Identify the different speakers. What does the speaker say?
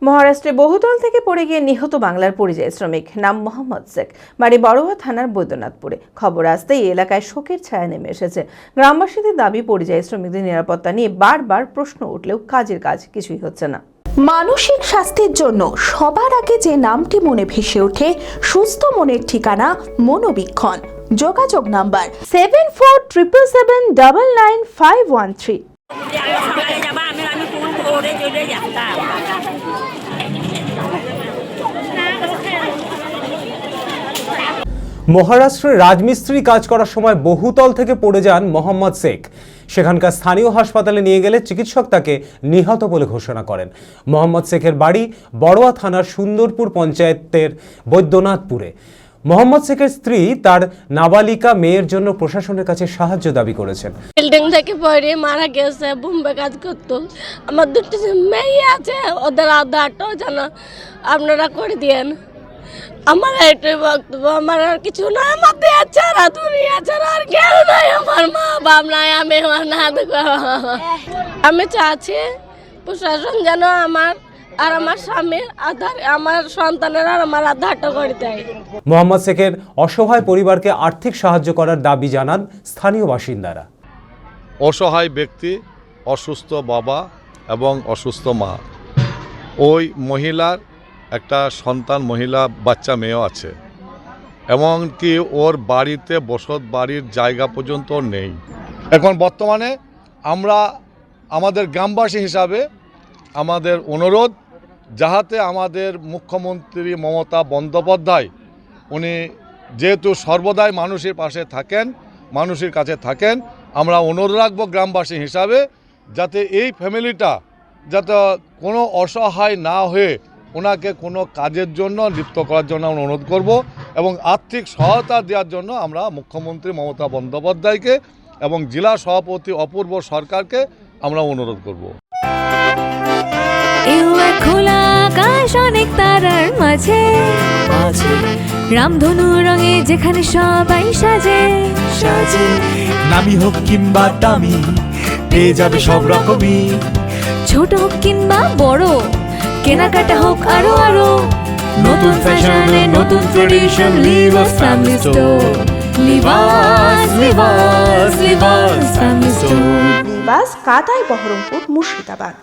Speaker 1: মহারাষ্ট্রে বহুতল থেকে পড়ে গিয়ে নিহত বাংলার পরিযায়ী শ্রমিক, নাম মোহাম্মদ শেখ, বাড়ি বড়ুয়া থানার বৈদ্যনাথপুরে। খবর আসতেই এই এলাকায় শোকের ছায়া নেমে এসেছে। গ্রামবাসীদের দাবি, পরিযায়ী শ্রমিকদের নিরাপত্তা নিয়ে বারবার প্রশ্ন উঠলেও কাজের কাজ কিছুই হচ্ছে না।
Speaker 2: মানসিক স্বাস্থ্যের জন্য সবার আগে যে নামটি মনে ভেসে ওঠে, সুস্থ মনের ঠিকানা মনোবীক্ষণ। যোগাযোগ নাম্বার 7477799513।
Speaker 3: মহারাষ্ট্রে রাজমিস্ত্রি কাজ করার সময় বহুতল থেকে পড়ে যান মোহাম্মদ শেখ। সেখানকার স্থানীয় হাসপাতালে নিয়ে গেলে চিকিৎসক তাকে নিহত বলে ঘোষণা করেন। মোহাম্মদ শেখের বাড়ি বড়ুয়া থানার সুন্দরপুর পঞ্চায়েতের বৈদ্যনাথপুরে। মোহাম্মদ শেখের স্ত্রী তার নাবালিকা মেয়ের জন্য প্রশাসনের কাছে সাহায্য দাবি করেছেন।
Speaker 4: বিল্ডিং থেকে পড়ে মারা গেছে, বোম্বে কাজ করতো। আমার দুটো মেয়ে আছে, ওদের আধারটাও যেন আপনারা করে দিয়েন। আমার এটাই বক্তব্য, আমার আর কিছু না। আমার দেয়া ছাড়া, দুনিয়া ছাড়া আর কেউ নাই। আমার মা বাপ নাই, আমি আমার না। আমি চাচ্ছি প্রশাসন যেন আমার আর আমার স্বামীর আধার, আমার সন্তানের আর আমার আধারটা করে দেয়।
Speaker 3: মোহাম্মদ শেখের অসহায় পরিবারকে আর্থিক সাহায্য করার দাবি জানান স্থানীয় বাসিন্দারা।
Speaker 5: অসহায় ব্যক্তি, অসুস্থ বাবা এবং অসুস্থ মা, ওই মহিলার একটা সন্তান, মহিলা বাচ্চা মেয়েও আছে। এমনকি ওর বাড়িতে বসত বাড়ির জায়গা পর্যন্ত নেই। এখন বর্তমানে আমরা আমাদের গ্রামবাসী হিসাবে আমাদের অনুরোধ, যাহাতে আমাদের মুখ্যমন্ত্রী মমতা বন্দ্যোপাধ্যায়, উনি যেহেতু সর্বদাই মানুষের পাশে থাকেন, মানুষের কাছে থাকেন, আমরা অনুরোধ রাখবো গ্রামবাসী হিসাবে, যাতে এই ফ্যামিলিটা যাতে কোনো অসহায় না হয়ে ওনাকে কোনো কাজের জন্য লিপ্ত করার জন্য আমরা অনুরোধ করব এবং আর্থিক সহায়তা দেওয়ার জন্য আমরা মুখ্যমন্ত্রী মমতা বন্দ্যোপাধ্যায়কে এবং জেলা সভাপতি অপূর্ব সরকারকে আমরা অনুরোধ করব।
Speaker 6: খোলা আকাশ, অনেক তারার মাঝে রামধনু রঙে যেখানে সবাই সাজে
Speaker 7: সাজে। নামি হোক কিংবা দামি, পেয়ে যাবে সব রকমই।
Speaker 6: ছোট হোক কিংবা বড়, কেনাকাটা হোক আরো আরো।
Speaker 7: নতুন ফ্যাশনে নতুন tradition, Libas family store. Libas Libas Libas family store.
Speaker 2: Libas, Katai, Baharampur, Murshidabad.